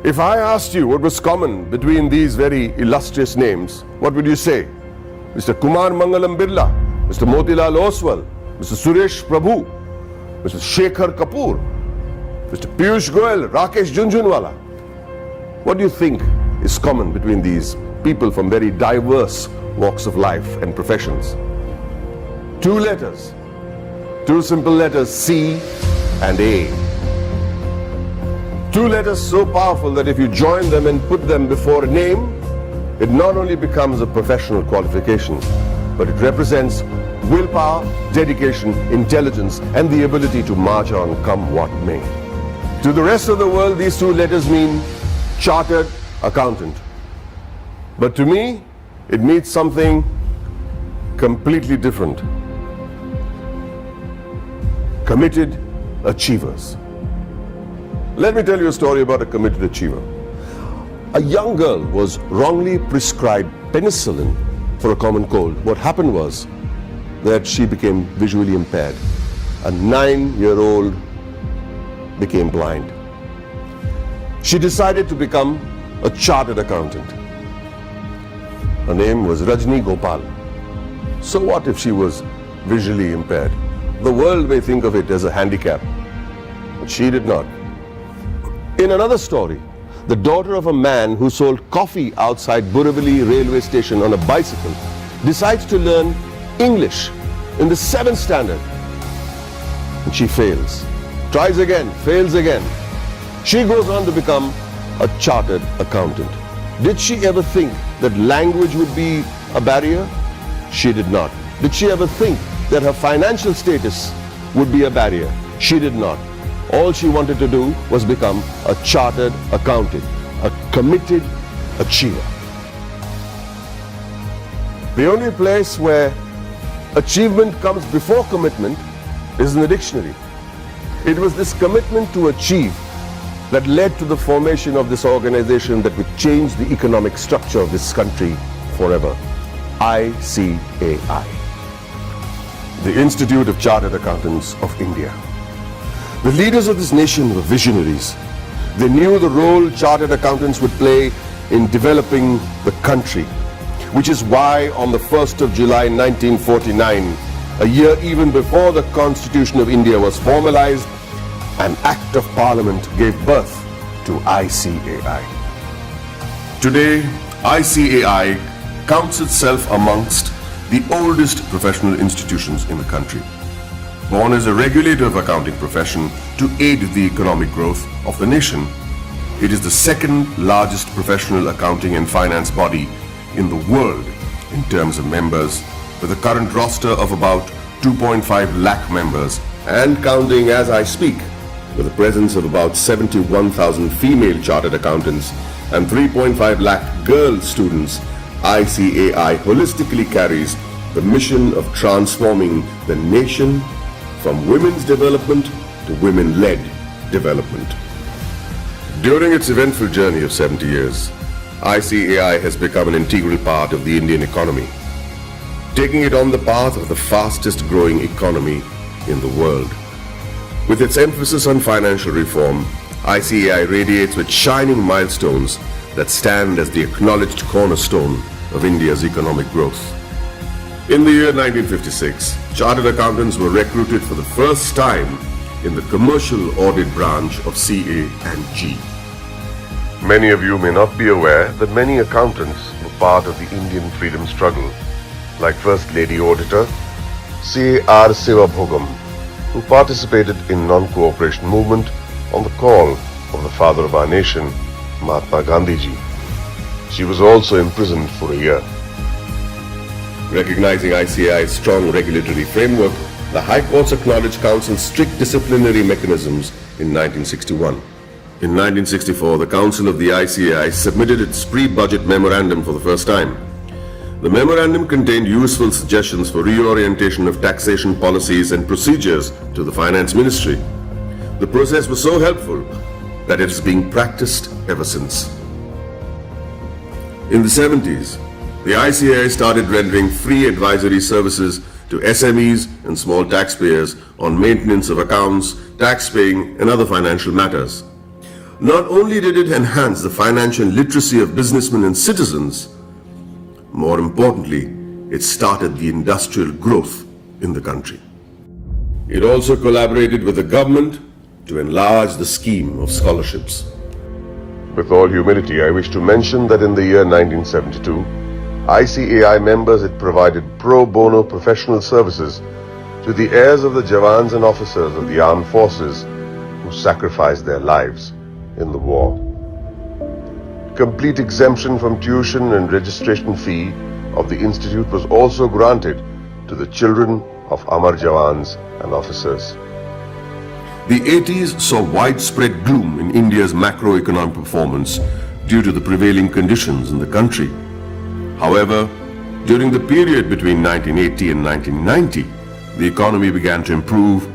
If I asked you what was common between these very illustrious names, what would you say? Mr. Kumar Mangalam Birla, Mr. Motilal Oswal, Mr. Suresh Prabhu, Mr. Shekhar Kapoor, Mr. Piyush Goyal, Rakesh Junjunwala. What do you think is common between these people from very diverse walks of life and professions? Two letters, two simple letters, C and A. Two letters so powerful that if you join them and put them before a name, it not only becomes a professional qualification, but it represents willpower, dedication, intelligence, and the ability to march on come what may. To the rest of the world, these two letters mean chartered accountant. But to me, it means something completely different. Committed achievers. Let me tell you a story about a committed achiever. A young girl was wrongly prescribed penicillin for a common cold. What happened was that she became visually impaired. A 9-year-old became blind. She decided to become a chartered accountant. Her name was Rajni Gopal. So what if she was visually impaired? The world may think of it as a handicap, but she did not. In another story, the daughter of a man who sold coffee outside Borivali railway station on a bicycle decides to learn English in the 7th standard. And she fails. Tries again, fails again. She goes on to become a chartered accountant. Did she ever think that language would be a barrier? She did not. Did she ever think that her financial status would be a barrier? She did not. All she wanted to do was become a chartered accountant, a committed achiever. The only place where achievement comes before commitment is in the dictionary. It was this commitment to achieve that led to the formation of this organization that would change the economic structure of this country forever. ICAI, the Institute of Chartered Accountants of India. The leaders of this nation were visionaries. They knew the role chartered accountants would play in developing the country, which is why on the 1st of July 1949, a year even before the Constitution of India was formalized, an Act of Parliament gave birth to ICAI. Today, ICAI counts itself amongst the oldest professional institutions in the country. Born as a regulator of accounting profession to aid the economic growth of the nation, it is the second largest professional accounting and finance body in the world in terms of members, with a current roster of about 2.5 lakh members and counting as I speak, with a presence of about 71,000 female chartered accountants and 3.5 lakh girl students. ICAI holistically carries the mission of transforming the nation from women's development to women-led development. During its eventful journey of 70 years, ICAI has become an integral part of the Indian economy, taking it on the path of the fastest growing economy in the world. With its emphasis on financial reform, ICAI radiates with shining milestones that stand as the acknowledged cornerstone of India's economic growth. In the year 1956, chartered accountants were recruited for the first time in the commercial audit branch of CA and G. Many of you may not be aware that many accountants were part of the Indian freedom struggle, like First Lady Auditor C.R. Sivabhogam, who participated in non-cooperation movement on the call of the father of our nation, Mahatma Gandhiji. She was also imprisoned for a year. Recognizing ICAI's strong regulatory framework, the High Courts acknowledged Council's strict disciplinary mechanisms in 1961. In 1964, the Council of the ICAI submitted its pre-budget memorandum for the first time. The memorandum contained useful suggestions for reorientation of taxation policies and procedures to the Finance Ministry. The process was so helpful that it is being practiced ever since. In the 70s, the ICAI started rendering free advisory services to SMEs and small taxpayers on maintenance of accounts, tax paying, and other financial matters. not only did it enhance the financial literacy of businessmen and citizens, more importantly, it started the industrial growth in the country. It also collaborated with the government to enlarge the scheme of scholarships. With all humility, I wish to mention that in the year 1972, ICAI members had provided pro bono professional services to the heirs of the Jawans and officers of the armed forces who sacrificed their lives in the war. Complete exemption from tuition and registration fee of the institute was also granted to the children of Amar Jawans and officers. The 80s saw widespread gloom in India's macroeconomic performance due to the prevailing conditions in the country. However, during the period between 1980 and 1990, the economy began to improve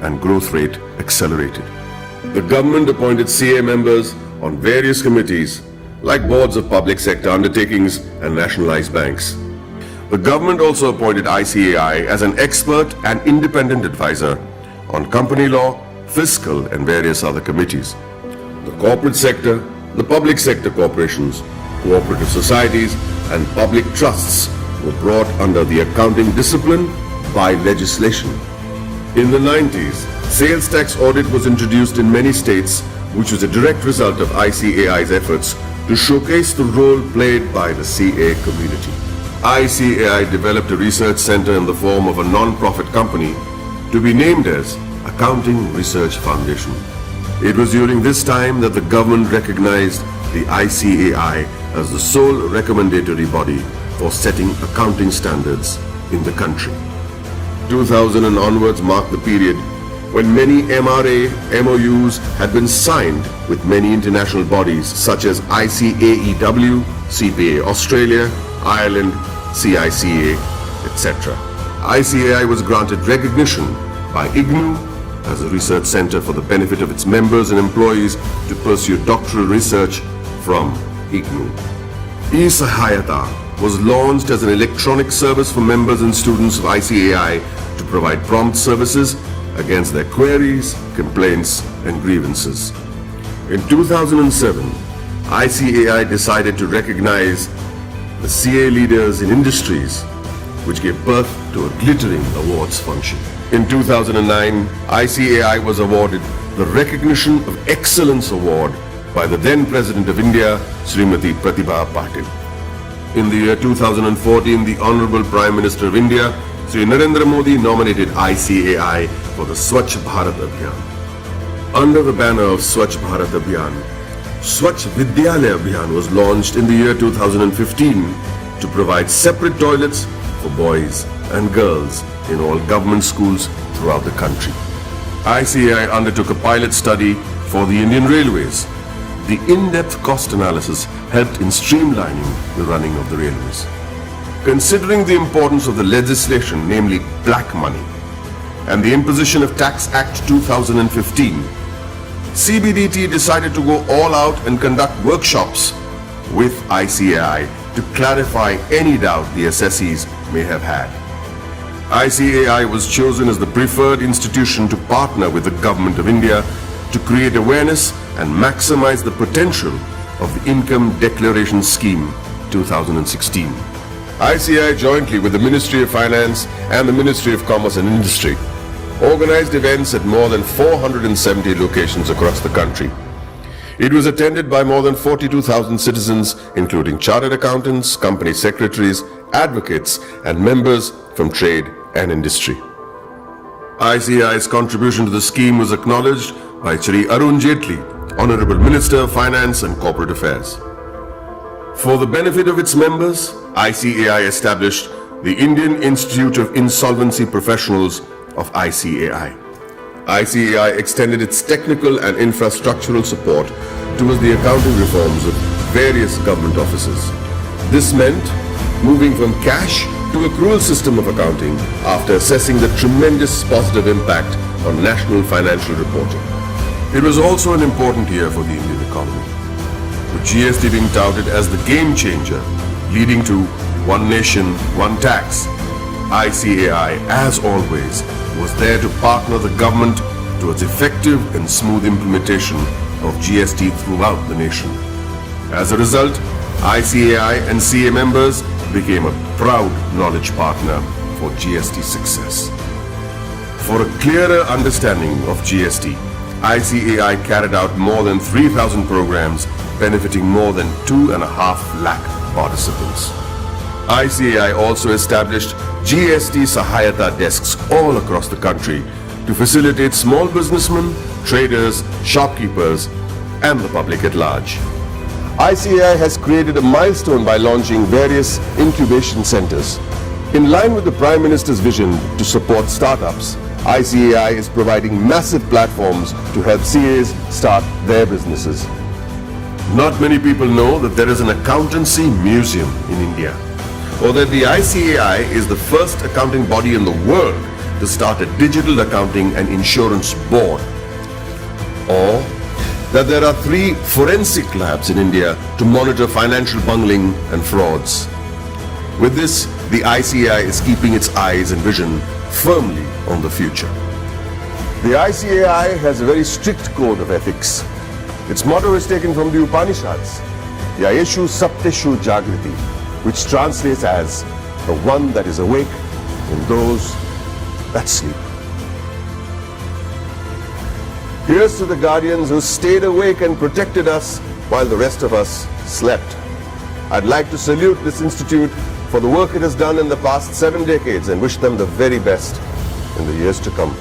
and growth rate accelerated. The government appointed CA members on various committees like boards of public sector undertakings and nationalized banks. The government also appointed ICAI as an expert and independent advisor on company law, fiscal and various other committees. The corporate sector, the public sector corporations, cooperative societies and public trusts were brought under the accounting discipline by legislation. In the 90s, sales tax audit was introduced in many states, which was a direct result of ICAI's efforts to showcase the role played by the CA community. ICAI developed a research center in the form of a non-profit company to be named as Accounting Research Foundation. It was during this time that the government recognized the ICAI as the sole recommendatory body for setting accounting standards in the country. 2000 and onwards marked the period when many MRA MOUs had been signed with many international bodies such as ICAEW, CPA Australia, Ireland, CICA, etc. ICAI was granted recognition by IGNU as a research center for the benefit of its members and employees to pursue doctoral research from IGNU. eSahayata was launched as an electronic service for members and students of ICAI to provide prompt services against their queries, complaints and grievances. In 2007, ICAI decided to recognize the CA leaders in industries, which gave birth to a glittering awards function. In 2009, ICAI was awarded the Recognition of Excellence Award by the then President of India, Srimati Pratibha Patil. In the year 2014, the Honorable Prime Minister of India, Sri Narendra Modi, nominated ICAI for the Swachh Bharat Abhiyan. Under the banner of Swachh Bharat Abhiyan, Swachh Vidyalaya Abhiyan was launched in the year 2015 to provide separate toilets for boys and girls in all government schools throughout the country. ICAI undertook a pilot study for the Indian Railways. The in-depth cost analysis helped in streamlining the running of the railways. Considering the importance of the legislation, namely black money, and the imposition of Tax Act 2015, CBDT decided to go all out and conduct workshops with ICAI to clarify any doubt the assessees may have had. ICAI was chosen as the preferred institution to partner with the Government of India to create awareness and maximize the potential of the Income Declaration Scheme 2016. ICAI, jointly with the Ministry of Finance and the Ministry of Commerce and Industry, organized events at more than 470 locations across the country. It was attended by more than 42,000 citizens, including chartered accountants, company secretaries, advocates, and members from trade and industry. ICAI's contribution to the scheme was acknowledged by Shri Arun Jaitley, Honorable Minister of Finance and Corporate Affairs. For the benefit of its members, ICAI established the Indian Institute of Insolvency Professionals of ICAI. ICAI extended its technical and infrastructural support towards the accounting reforms of various government offices. This meant moving from cash to accrual system of accounting after assessing the tremendous positive impact on national financial reporting. It was also an important year for the Indian economy, with GST being touted as the game changer, leading to one nation, one tax. ICAI, as always, was there to partner the government towards effective and smooth implementation of GST throughout the nation. As a result, ICAI and CA members became a proud knowledge partner for GST success. For a clearer understanding of GST, ICAI carried out more than 3,000 programs benefiting more than 2.5 lakh participants. ICAI also established GST Sahayata desks all across the country to facilitate small businessmen, traders, shopkeepers, and the public at large. ICAI has created a milestone by launching various incubation centers. In line with the Prime Minister's vision to support startups, ICAI is providing massive platforms to help CAs start their businesses. Not many people know that there is an accountancy museum in India, or that the ICAI is the first accounting body in the world to start a digital accounting and insurance board, or that there are 3 forensic labs in India to monitor financial bungling and frauds. With this, the ICAI is keeping its eyes and vision firmly on the future. The ICAI has a very strict code of ethics. Its motto is taken from the Upanishads, Yayeshu Sapteshu Jagriti, which translates as the one that is awake in those that sleep. Here's to the guardians who stayed awake and protected us while the rest of us slept. I'd like to salute this institute for the work it has done in the past 7 decades and wish them the very best in the years to come.